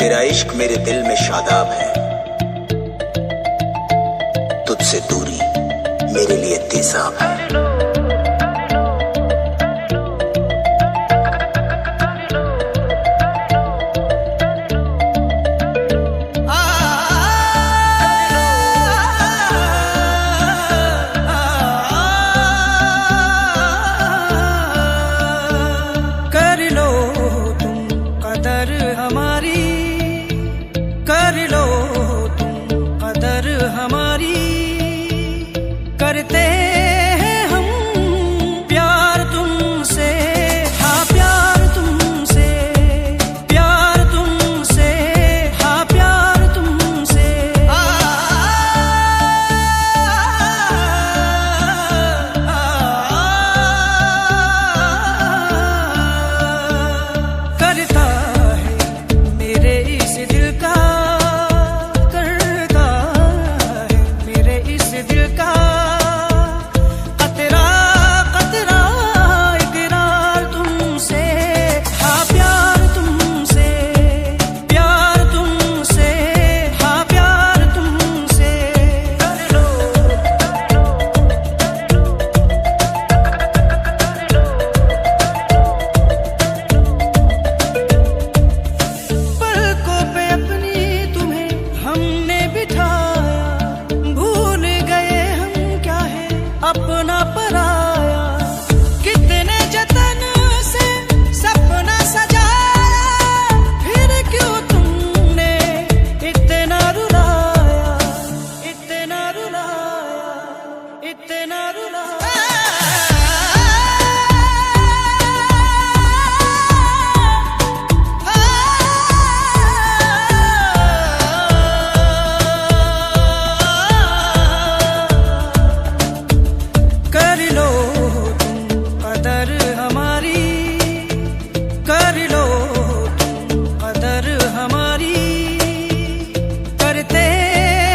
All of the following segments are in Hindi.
तेरा इश्क मेरे दिल में शादाब है, तुझसे दूरी मेरे लिए तेजाब है। करते हैं हम प्यार तुमसे, हाँ प्यार तुमसे, प्यार तुमसे, हाँ प्यार तुमसे। करता है मेरे इस दिल का, करता है मेरे इस दिल का अपना पराया। कितने जतन से सपना सजाया, फिर क्यों तुमने इतना रुलाया, इतना रुलाया, इतना रुलाया। कर लो तुम कदर हमारी, कर लो तुम कदर हमारी। करते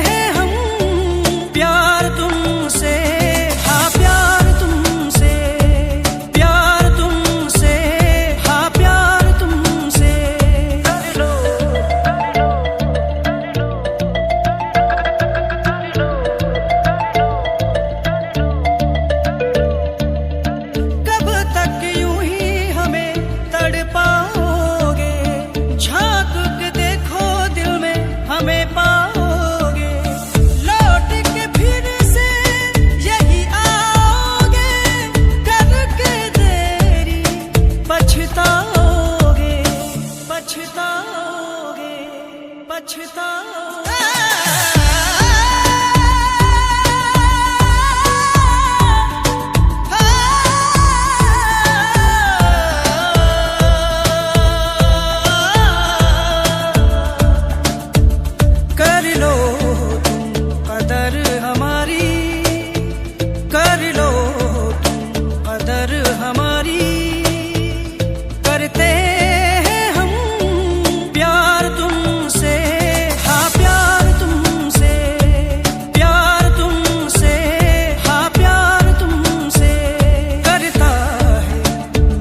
हैं हम प्यार तुमसे, हाँ प्यार तुमसे, प्यार तुमसे, हाँ प्यार तुमसे। कर लो कब तक यूं ही हमें तड़पाओगे, झांक के देखो दिल में हमें पाओगे। लौट के फिर से यही आओगे, करके देरी पछताओगे, पछताओगे, पछताओगे। कर लो तुम कदर हमारी, कर लो तुम कदर हमारी। करते हैं हम प्यार तुमसे, हाँ प्यार तुमसे, प्यार तुमसे, हाँ प्यार तुमसे। करता है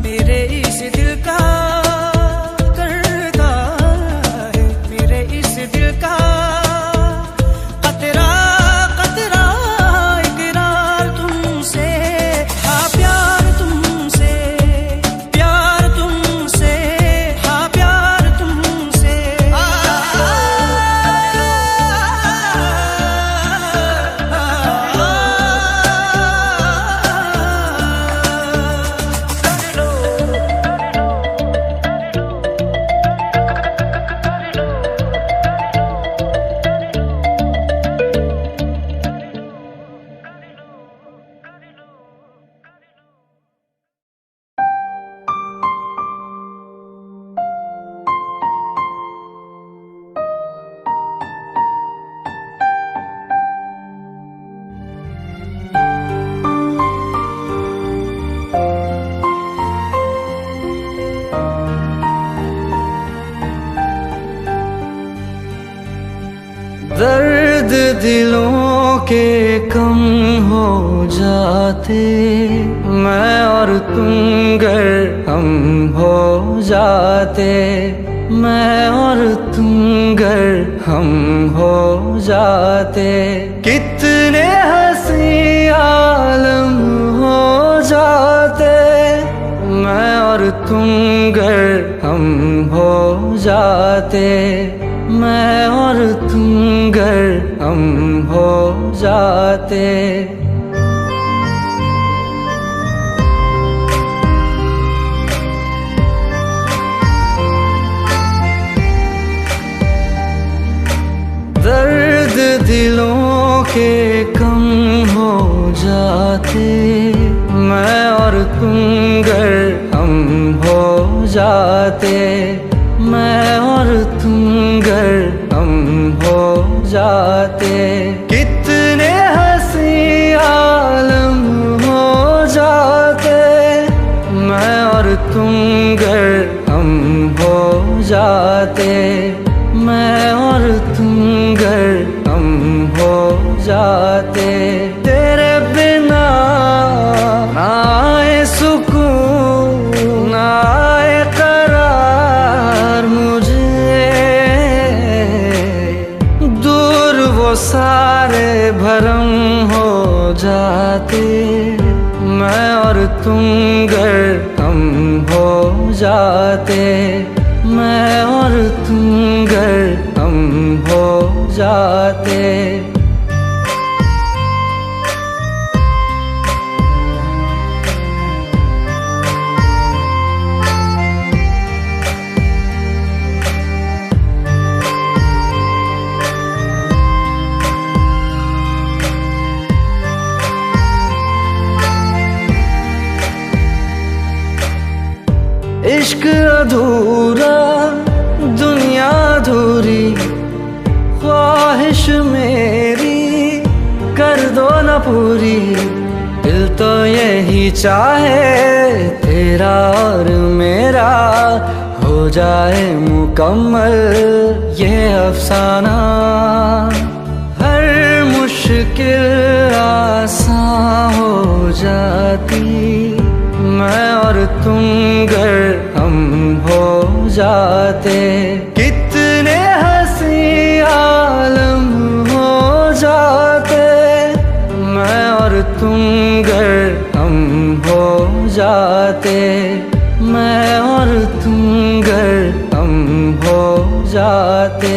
मेरे इस दिल का, करता है मेरे इस दिल का। दर्द दिलों के कम हो जाते, मैं और तुम गर हम हो जाते। मैं और तुम गर हम हो जाते, कितने हंसी आलम हो जाते। मैं और तुम गर हम हो जाते, मैं और तुम गर हम हो जाते। दर्द दिलों के कम हो जाते, मैं और तुम गर हम हो जाते, मैं और तुम गर हम हो जाते। कितने हंसी आलम हो जाते, मैं और तुम गर हम हो जाते, मैं और तुम गर हम हो जाते। तेरे बिना ना आए सुकून, ना आए करार मुझे, दूर वो सारे भरम हो जाते। मैं और तुम गर हम हो जाते, मैं और तुम गर हम हो जाते। इश्क अधूरा दुनिया अधूरी, ख्वाहिश मेरी कर दो न पूरी। दिल तो यही चाहे तेरा और मेरा हो जाए मुकम्मल ये अफसाना। हर मुश्किल आसान हो जाती, मैं और तुम गर हम हो जाते। कितने हंसी आलम हो जाते, मैं और तुम गर हम हो जाते, मैं और तुम गर हम हो जाते।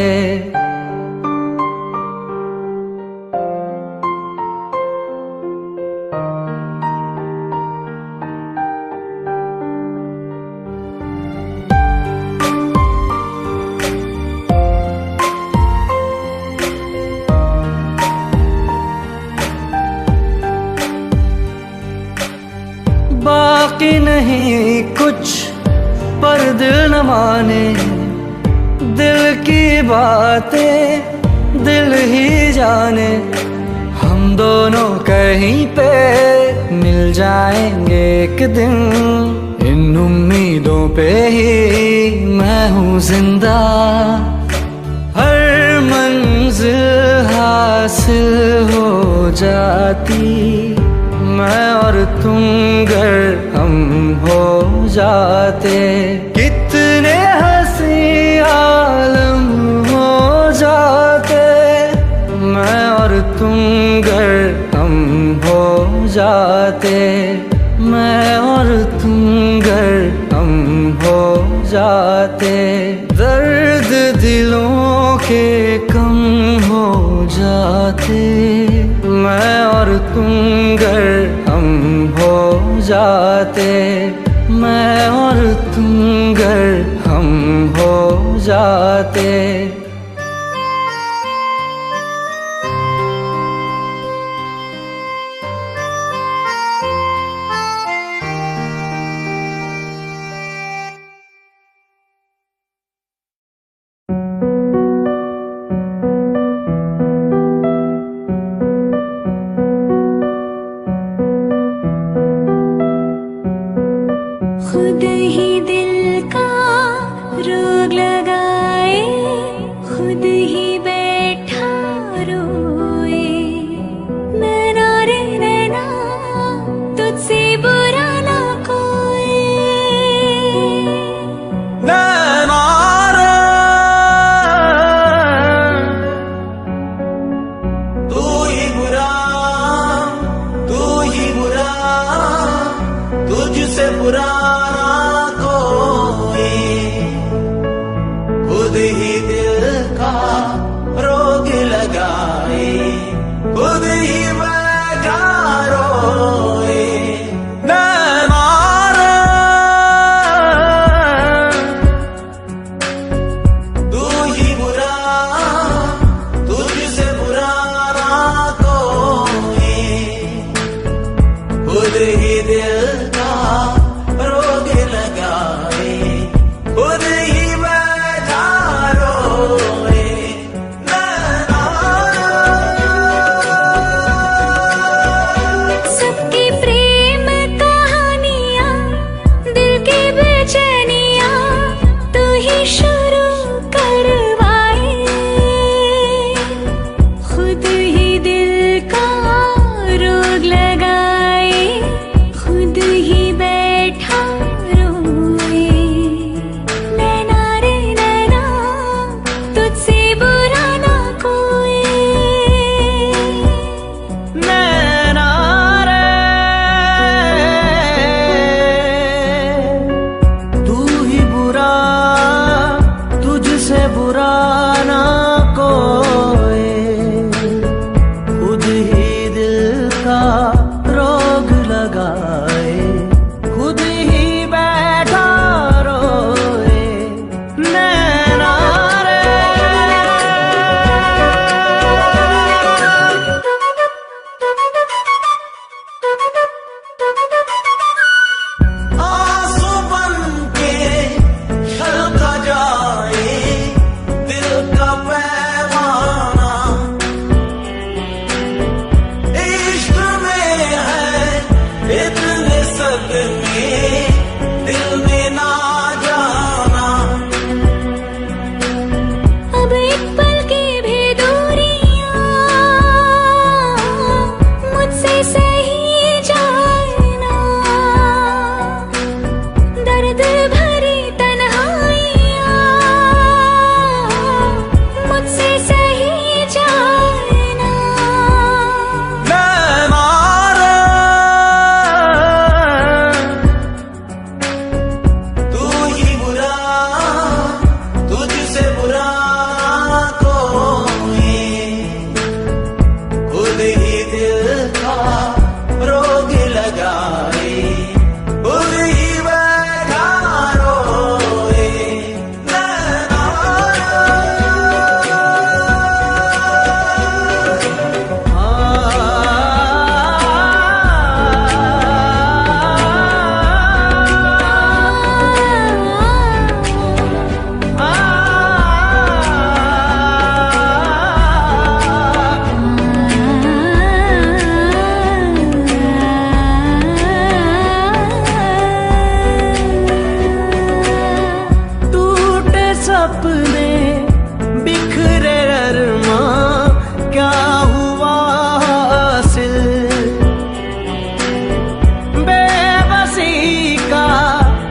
बाकी नहीं कुछ पर दिल न माने, दिल की बातें दिल ही जाने। हम दोनों कहीं पे मिल जाएंगे एक दिन, इन उम्मीदों पे ही मैं हूँ जिंदा। हर मंजिल हासिल हो जाती, मैं और तुम गर हम हो जाते। कितने हंसी आलम हो जाते, मैं और तुम गर हम हो जाते, मैं और तुम गर हम हो जाते। दर्द दिलों के कम हो जाते, मैं और तुम गर हम हो जाते, मैं और तुम गर हम हो जाते। खुद ही दिल का रोग लगाए शुरू करवाए, खुद ही दिल का रोग लगाए, खुद ही बैठा रोए। नैना रे नैना तुझसे बुरा ना कोई, नैना रे तू ही बुरा, तुझसे बुरा ना कोई, खुद ही दिल का रोग लगाए, खुद ही बैठा रोए। नैना रे आंसू बनके छलका जाए दिल का पैमाना, इश्क में है इतने सदमे दिल में ना जाना। अब एक पल की भी दूरियां मुझसे सही जाए ना, दर्द भरी तन्हाइयां मुझसे सही जाए ना। नैना रे तू ही बुरा, तुझसे बुरा कोई, खुद ही दिल का रोग लगाए, खुद ही बैठा रोए। नैना टूटे सपने बिखरे अरमां क्या हुआ हासिल, बेबसी का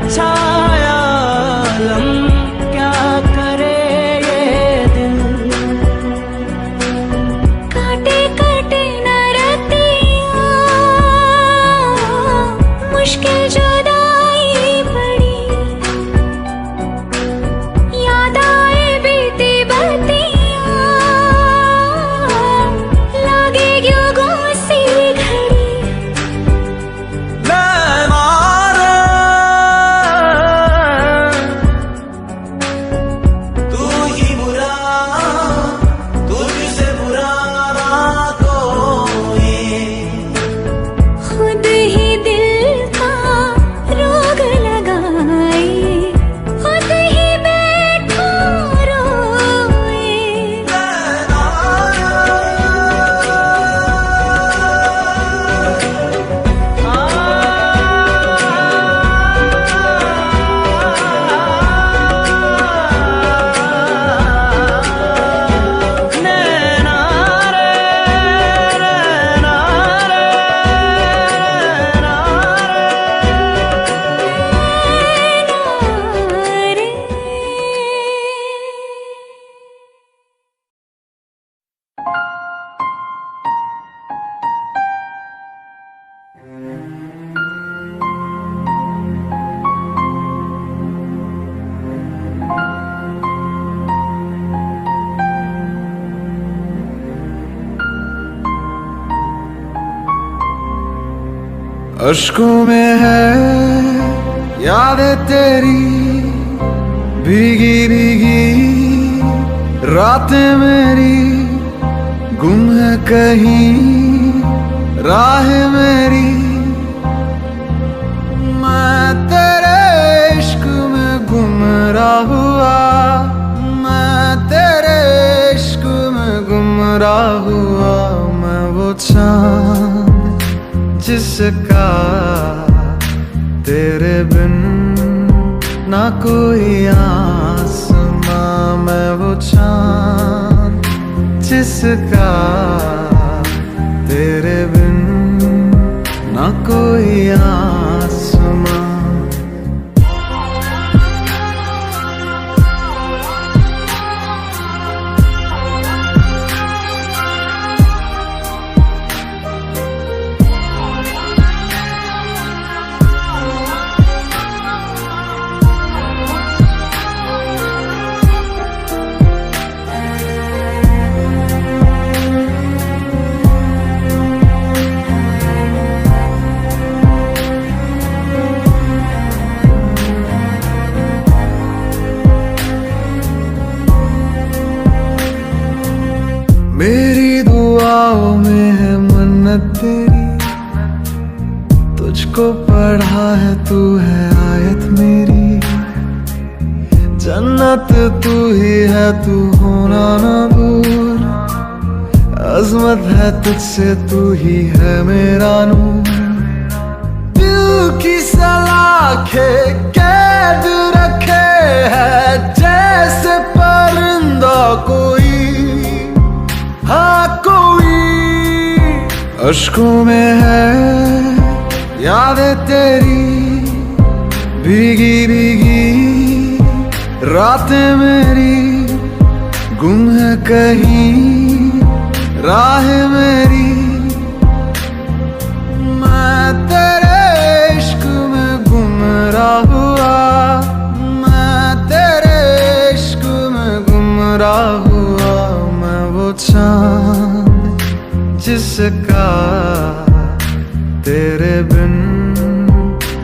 छाया आलम क्या करे ये दिल। काटे काटे न रतियां मुश्किल जुदाई पड़ी, याद आए बीती बत्तियां लागे क्यों गुस्सी घड़ी। नैना रे तू ही बुरा, तुझसे बुरा ना कोई, खुद ही दिल का रोग लगाए, खुद ही बैठा रोए। नैना रे नैना रे नैना रे। अश्कों में है यादें तेरी भीगी भीगी रातें मेरी, गुम है कहीं राह मेरी। मैं तेरे इश्क में गुमराह हुआ, मैं तेरे इश्क में गुमराह हुआ। मैं वो चाँद जिसका तेरे बिन ना कोई आस जिसका तेरे बिन ना कोई आसमां। मेरी दुआओं में है मन्नत तेरी, तुझको पढ़ा है तू है आयत मेरी। जन्नत तू ही है, तू होना ना दूर। अजमत है तुझसे, तू ही है मेरा नूर। दिल की सलाखें कैद रखे है जैसे परिंदा कोई, हाँ कोई। अश्कों में है यादें तेरी, भीगी भीगी रातें मेरी। गुम है कहीं राह मेरी, मैं तेरे इश्क में गुमराह हुआ। मैं तेरे इश्क में गुमराह हुआ। मैं वो चांद जिसका तेरे बिन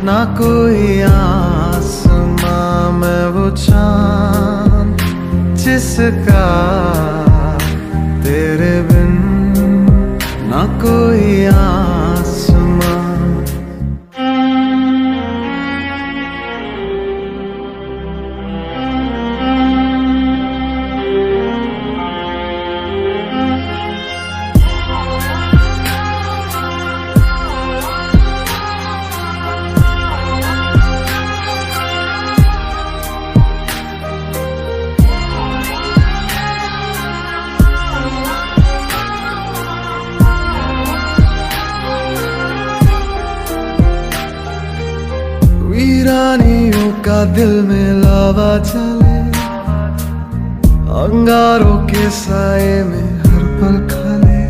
ना कोई आसमां। मैं वो चांद जिसका तेरे बिन ना कोई आसमां। वीरानियों का दिल में लावा चले, अंगारों के साए में हर पल खले।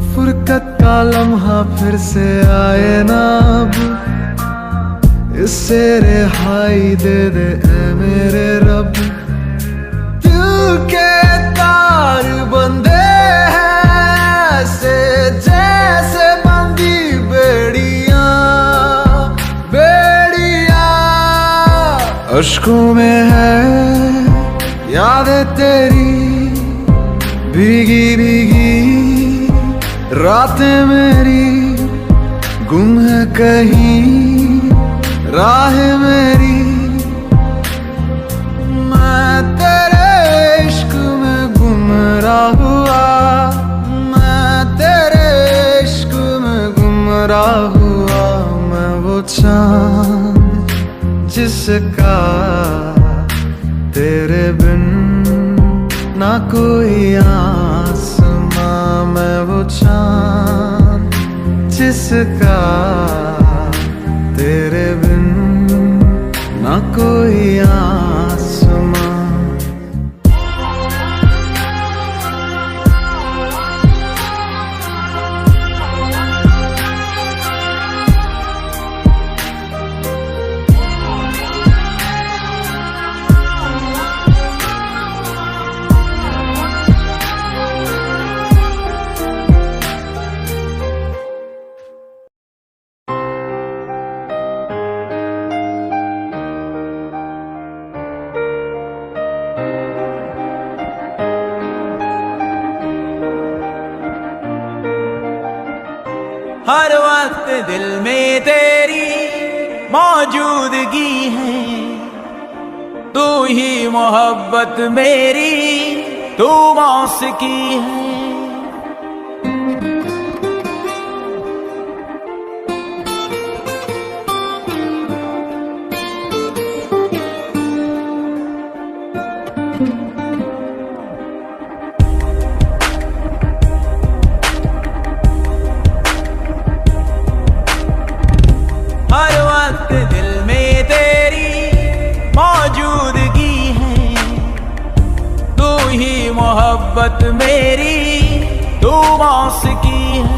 फुरकत का लम्हा फिर से आए ना अब, इससे रिहाई दे दे ऐ मेरे रब। दिल के तार बंधे हैं ऐसे जैसे बंदी बेड़ियां। अश्कों में है यादें तेरी, भीगी भीगी रातें मेरी। गुम है कहीं राह मेरी, मैं तेरे इश्क में गुमराह हुआ। मैं तेरे इश्क में गुमराह हुआ। मैं वो चांद जिसका तेरे बिन ना कोई आसमां। मैं वो चांद जिसका तेरे बिन ना कोई आसमां। हर वक्त दिल में तेरी मौजूदगी है, तू ही मोहब्बत मेरी, तू मौसिकी है। मोहब्बत मेरी तू मौसिकी है।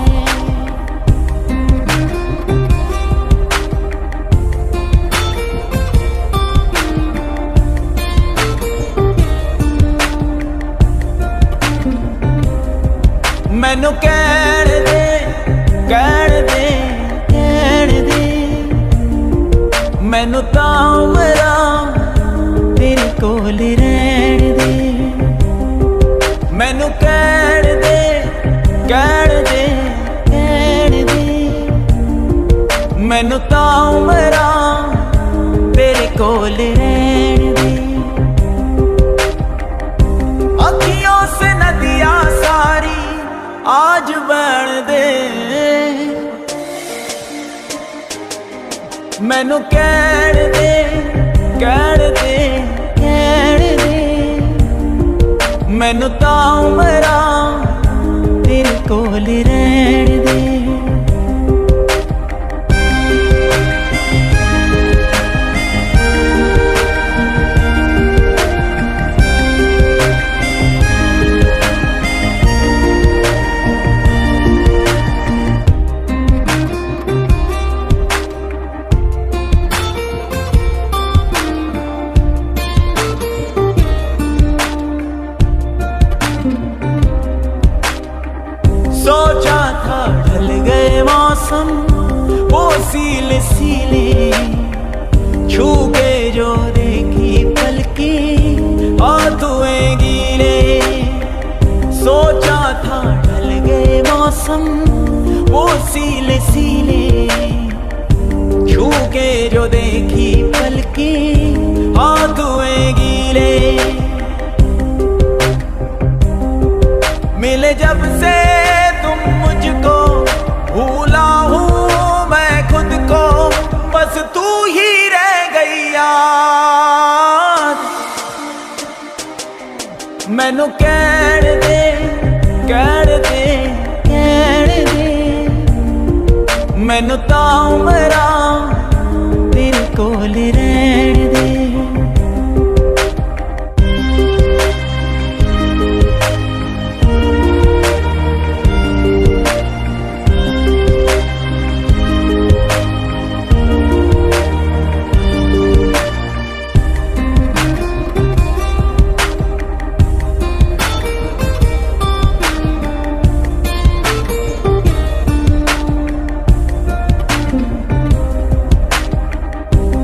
मैनू कहण दे कहण दे कहण दे, मैनू तां उमरा तेरे कोल रहण दे। मैनू कहण दे कहण दे कहण दे, मैनू तां उमरा तेरे कोल रहण दे। अखियों से नदियां सारी आज बन दे, मैनू कहण दे कहण दे कहण दे, मैनू तां उमरा तेरे कोल रहण दे। सोचा था ढल गए मौसम वो सीले सीले, छू के जो देखी पलकी हाथों गीले। सोचा था ढल गए मौसम वो सीले सीले, छू के जो देखी पलकी हाथों गीले। मिले जब से मुझको भूला हूँ मैं खुद को, बस तू ही रह गई याद। मैनू कहण दे कहण दे कहण दे, मैनू तां उमरा तेरे कोल रहण दे।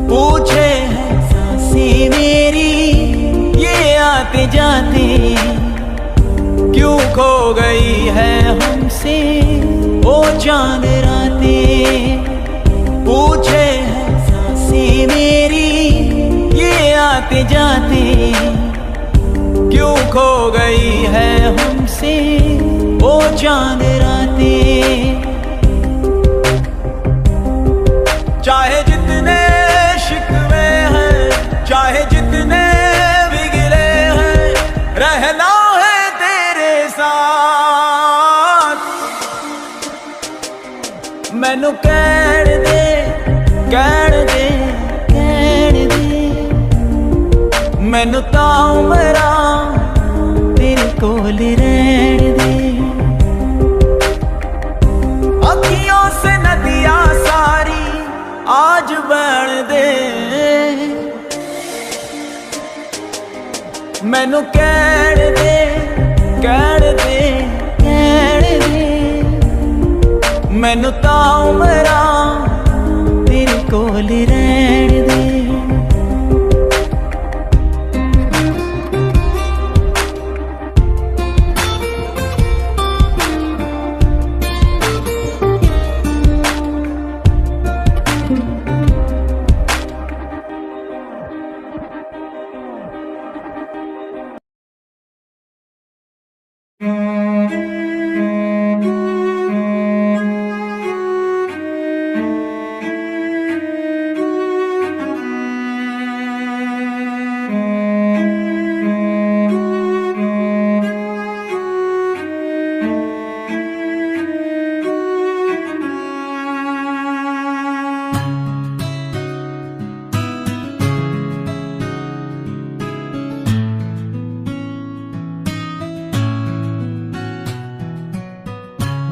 पूछे हैं सांसें मेरी ये आते जाते, क्यों खो गई है हमसे वो चांद रातें। पूछे हैं सांसें मेरी ये आते जाते, क्यों खो गई है हमसे वो चांद रातें। चाहे जितने शिकवे हैं, चाहे जितने बिगड़े हैं, रहना है तेरे साथ। मैनू कहण दे कहण दे कहण दे, मैनू तां उमरा तेरे कोल रहण दे। अखियों से नदियां सारी आज बन दे, मैनू कहण दे कहण दे कहण दे, मैनू तां उमरा तेरे कोल रहण दे।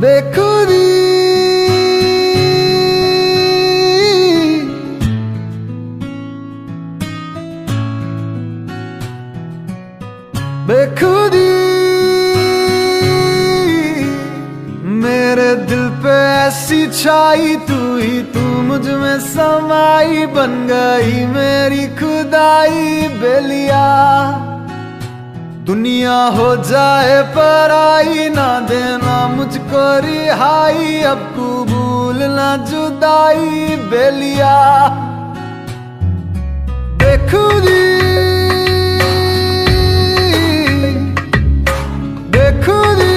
बेखुदी बेखुदी मेरे दिल पे ऐसी छाई तू ही तू मुझ में समाई बन गई मेरी खुदाई बेलिया दुनिया हो जाए पराई ना देना मुझको रिहाई अब कबूल ना जुदाई बेलिया बेखुदी बेखुदी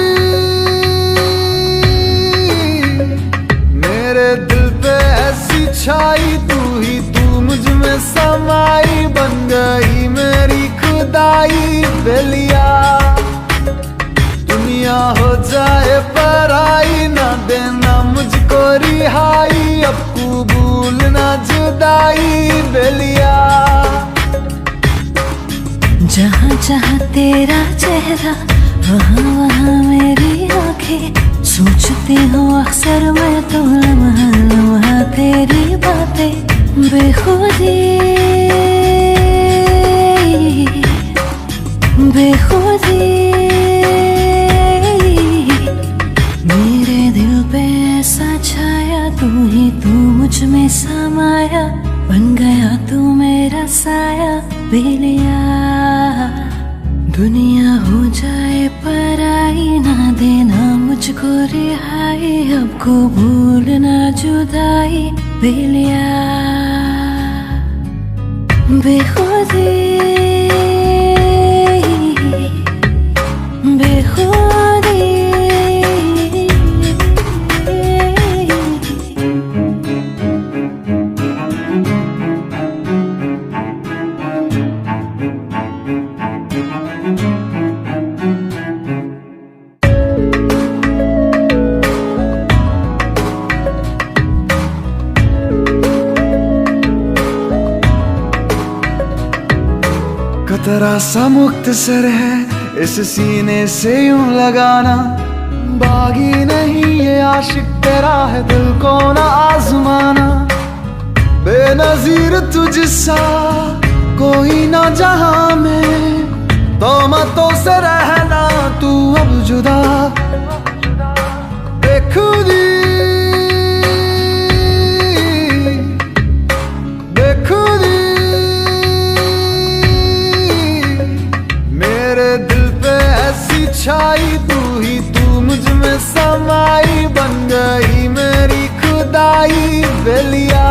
मेरे दिल पे ऐसी छाई तू ही तू मुझ में समाई बन गई मेरी खुदाई बेलिया दुनिया हो जाए पराई ना देना मुझको रिहाई अब कबूल ना जुदाई बेलिया जहाँ जहाँ तेरा चेहरा वहाँ वहाँ मेरी आंखें सोचती हूँ अक्सर मैं तो लम्हा लम्हा तेरी बातें बेखुदी बेखुदी मेरे दिल पे ऐसा छाया तू ही तू मुझ में समाया बन गया तू मेरा साया बेलिया दुनिया हो जाए पराई ना देना मुझको रिहाई अब कबूल ना जुदाई बेलिया बेखुदी बेखुदी कतरा सा मुक्त सर है इस सीने से यूं लगाना बागी नहीं ये आशिक तेरा है दिल को ना आजमाना बेनजीर तुझसा कोई ना जहां में तोहमतों से रहना तू अब जुदा बेखुदी बेखुदी मेरे दिल पे ऐसी छाई तू ही तू मुझ में समाई बन गई मेरी खुदाई बेलिया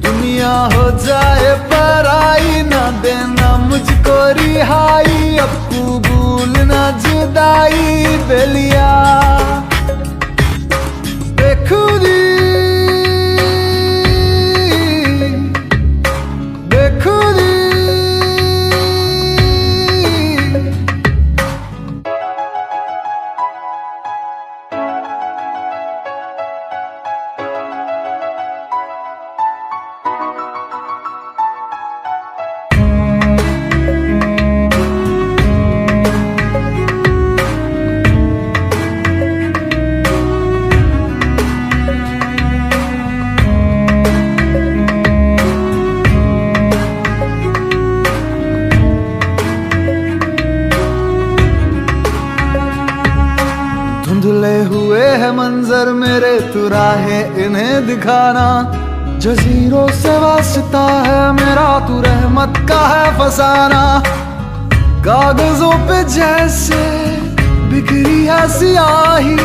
दुनिया हो जाए पराई ना देना मुझको रिहाई अब कबूल ना जुदाई बेलिया बेखुदी बेखुदी धुंधले हुए है मंजर मेरे तू राहे इन्हें दिखाना जजीरों से वास्ता है मेरा तू रहमत का है फसाना कागजों पे जैसे बिखरी है सियाही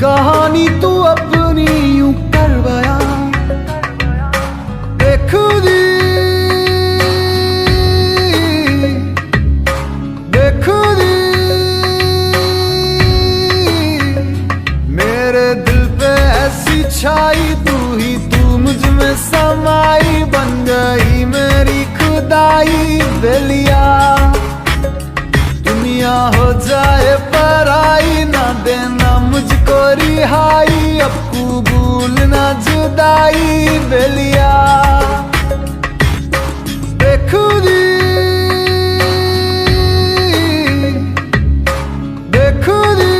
कहानी तू अपनी यूं कर बयां बेखुदी बेखुदी मेरे दिल पे ऐसी छाई तू ही तू मुझ में समाई बन गई मेरी खुदाई बेलिया दुनिया हो जाए पराई ना देना मुझको रिहाई अब कबूल ना जुदाई बेलिया बेखुदी बेखुदी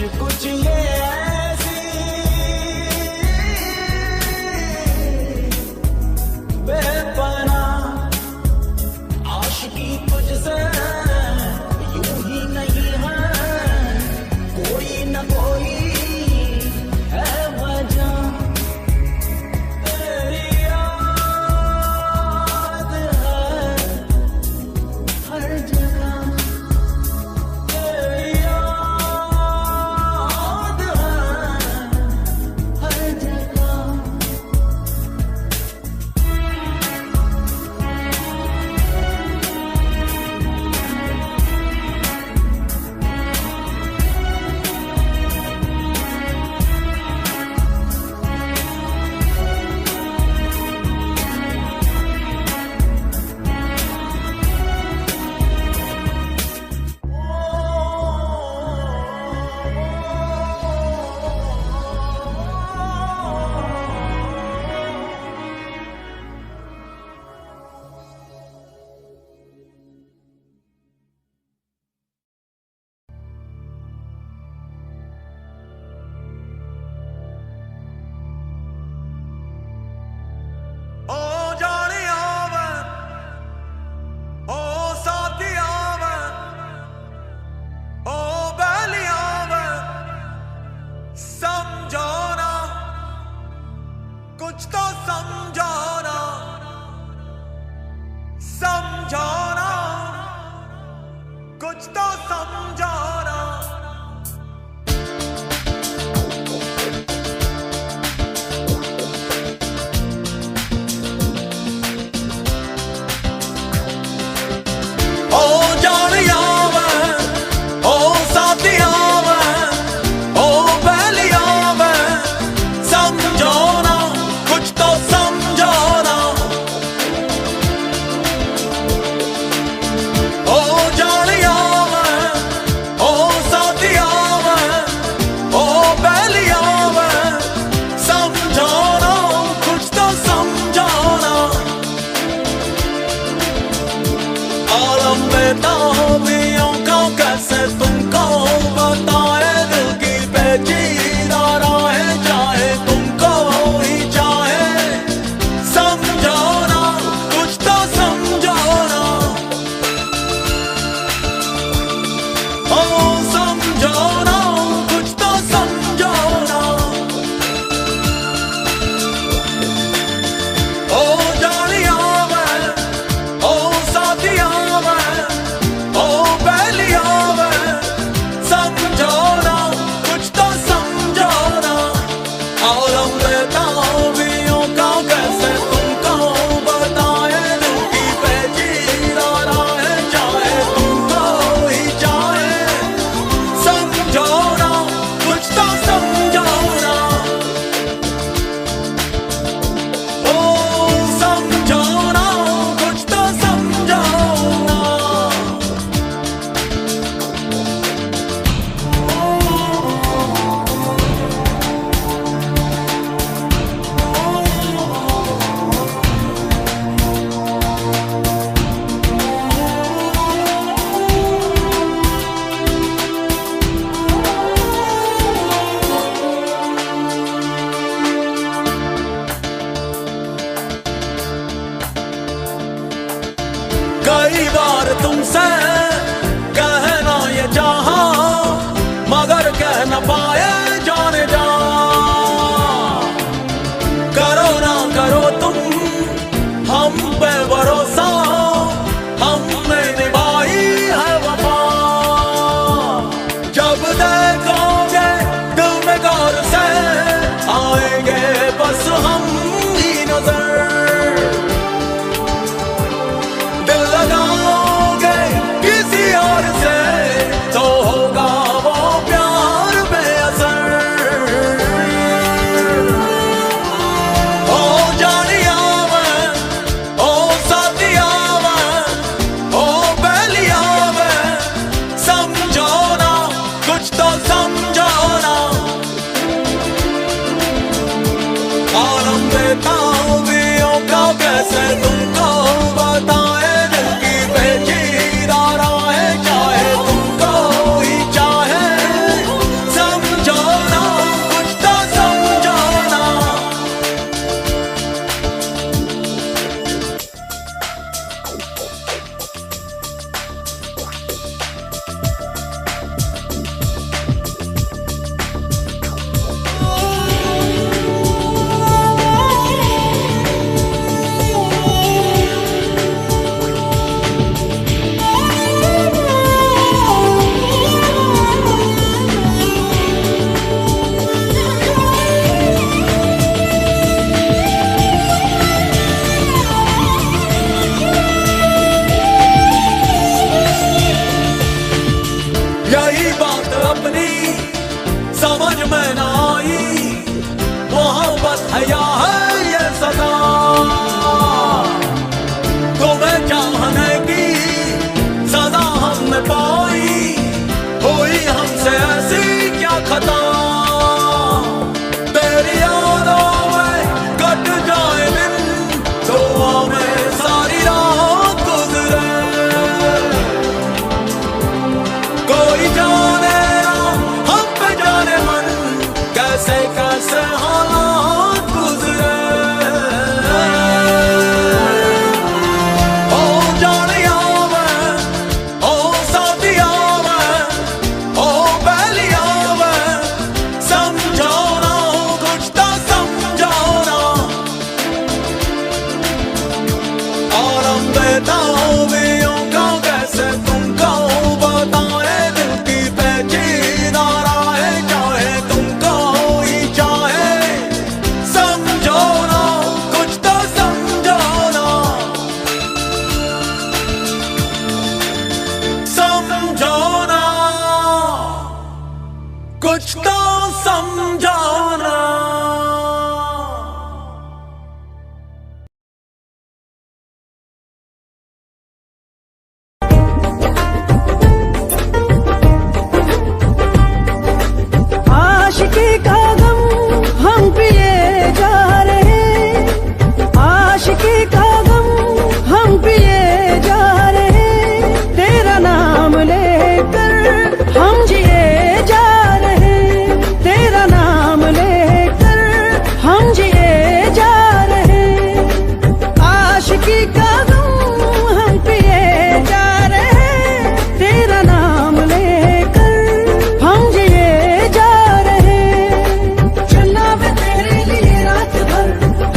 कुछ ये ऐसी बेपनाह आशिकी तुझसे यूं ही नहीं है, कोई न कोई है वजह। तेरी याद है हर जगह, तेरी याद है हर जगह। ओ जानिया वे, ओ साथिया वे, ओ बैलिया वे, समझो ना कुछ तो समझो ना, समझो ना कुछ तो समझो ना। ओ जानिया वे, ओ साथिया वे, ओ बैलिया वे, समझो ना कुछ तो समझो ना। ओ जानिया वे, ओ साथिया वे, ओ बैलिया वे, समझो ना कुछ तो समझो ना। आलम बेताबियों का कैसे तुमको बताए, दिल की पेचीदा राहें चाहे तुमको ही चाहे, समझो ना कुछ तो समझो ना। ओ समझो ना कुछ तो समझो ना। ओ जानिया वे, ओ साथिया वे, ओ बैलिया वे, समझो ना कुछ तो समझो ना। आलम बेताबियों का कैसे तुमको बताए, दिल की पेचीदा राहें चाहे तुमको ही चाहे, समझो ना कुछ तो समझो ना। ओ समझो ना कुछ तो समझो ना। कई बार तुमसे कहना ये चाहा, मगर कह न पाए जाने जा। करो ना करो तुम हम पे भरोसा, हमने निभाई है वफा। जब देखोगे दिल में गौर से, आएंगे बस हम ही नजर। दिल लगाओगे किसी और से, तो होगा वो प्यार बेअसर। में ना आई, मोहब्बत है या है ये सदा। तुम्हें चाहने की सदा हमने पाई, हुई हमसे ऐसी क्या खता। तेरी यादों में कट जाए दिन, दुआ में सारी रात गुजरे। कोई जाने ना हम पे जाने मन, कैसे कैसे हालात गुजरे। ओ जानिया मैं, ओ साथिया मैं, ओ पहलिया मैं, समझो ना कुछ तो समझो ना। और हम बेताबियों का कैसे तुमको बताए, दिल की पेचीदा राहें चाहे तुमको ही चाहे। समझो ना कुछ तो समझो ना, समझो ना कुछ तो समझो ना। आशिकी का गम हम पिए जा रहे, आशिकी का गम हम पिए जा रहे, तेरा नाम लेकर हम जिए जा रहे, तेरा नाम लेकर हम जिए जा रहे। आशिकी का गम हम पिए जा रहे, तेरा नाम लेकर हम जिए जा रहे। चलना वे तेरे लिए रात भर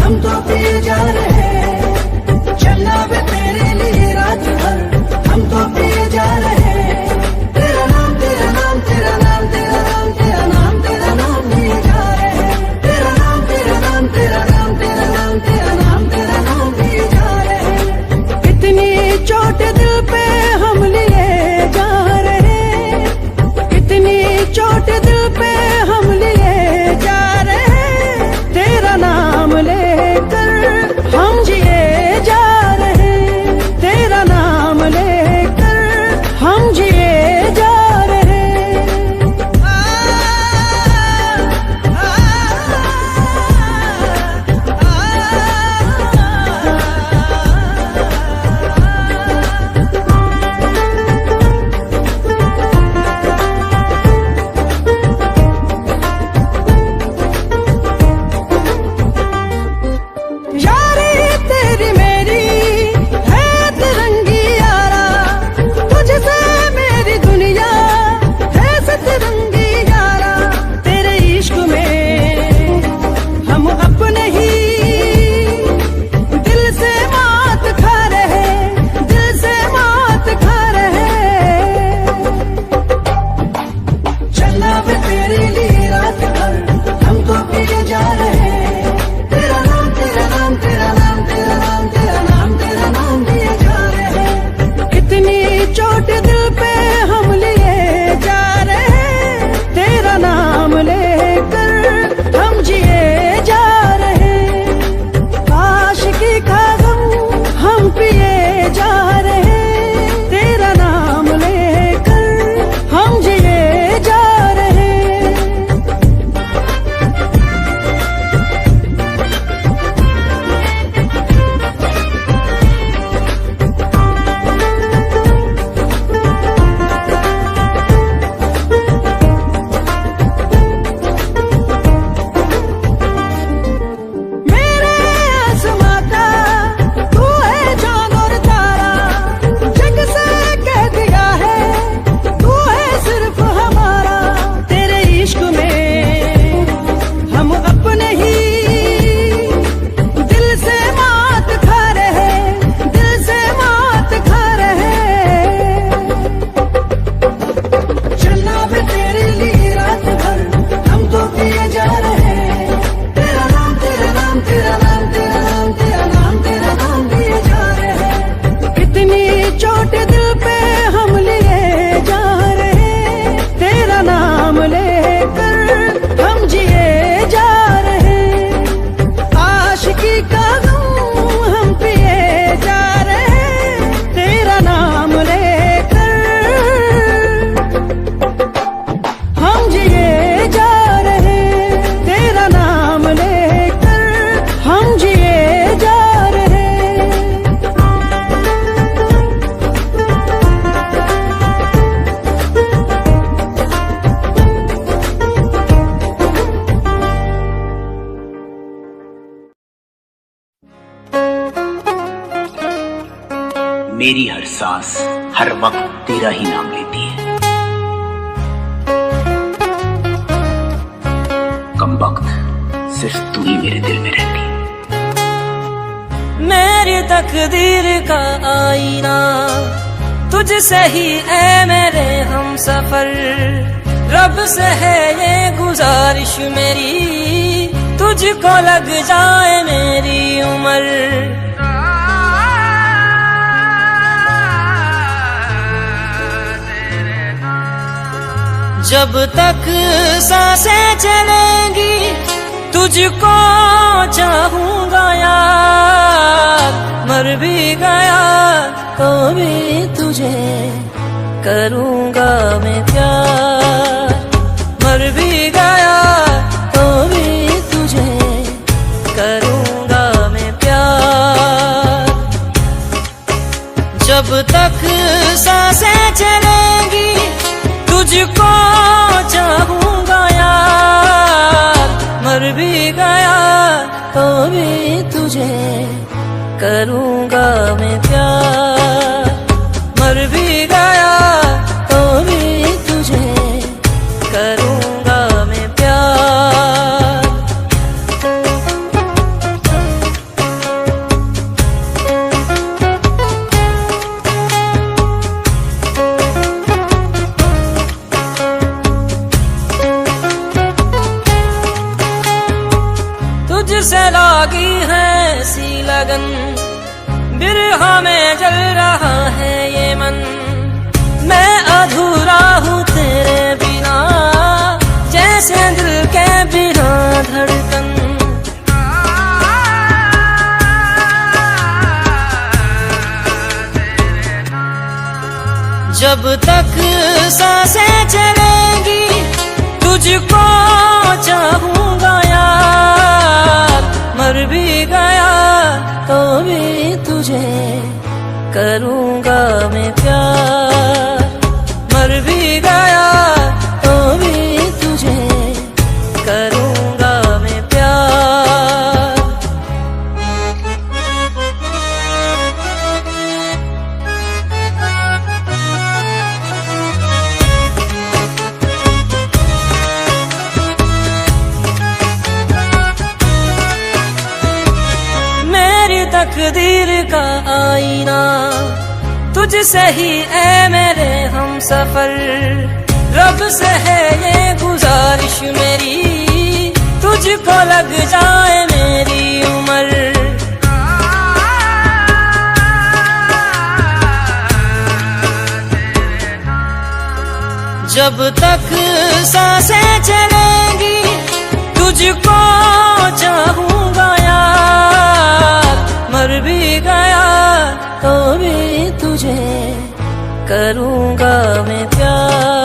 हम तो पिए जा रहे, चलना वे तेरे लिए रात भर हम तो पिए जा रहे। तेरा नाम तेरा नाम तेरा नाम तेरा नाम तेरा नाम तेरा नाम लिए जा रहे, तेरा नाम तेरा नाम तेरा नाम तेरा नाम तेरा नाम तेरा नाम लिए जा रहे। इतनी चोट दिल पे हम लिए जा रहे, इतनी चोट दिल पे हम लिए जा रहे, तेरा नाम लेकर हम जिए जा रहे, तेरा नाम लेकर हम जिए जा रहे। मेरी हर सांस हर वक्त तेरा ही नाम लेती है। कमबख्त सिर्फ तू ही मेरे दिल में रहती है। मेरी तकदीर का आईना तुझसे ही है मेरे हम सफर। रब से है ये गुजारिश मेरी, तुझको लग जाए मेरी उम्र। जब तक सांसें चलेंगी तुझको चाहूंगा यार। मर भी गया तो भी तुझे करूंगा मैं प्यार। मर भी गया तो भी तुझे करूंगा मैं प्यार। जब तक सांसें चलेंगी तुझको चाहूंगा यार। मर भी गया तो भी तुझे करूंगा मैं प्यार। मर भी गया तो भी तुझे करूंगा मैं प्यार। तुझसे लागी है सी लगन, बिरहा में जल रहा है ये मन। मैं अधूरा हूँ तेरे बिना, जैसे दिल के बिना धड़कन। जब तक सांसें चलेंगी तुझको चाहूंगा यार। मर भी गया तो भी तुझे करूंगा मैं प्यार। मर भी गया तो भी तुझे करूंगा मैं प्यार। तकदीर का आईना तुझसे ही है मेरे हम सफर। रब से है ये गुजारिश मेरी, तुझको लग जाए मेरी उम्र। जब तक सांसें चलेंगी तुझको चाहूंगा यार। मर भी गया तो भी तुझे करूंगा मैं प्यार।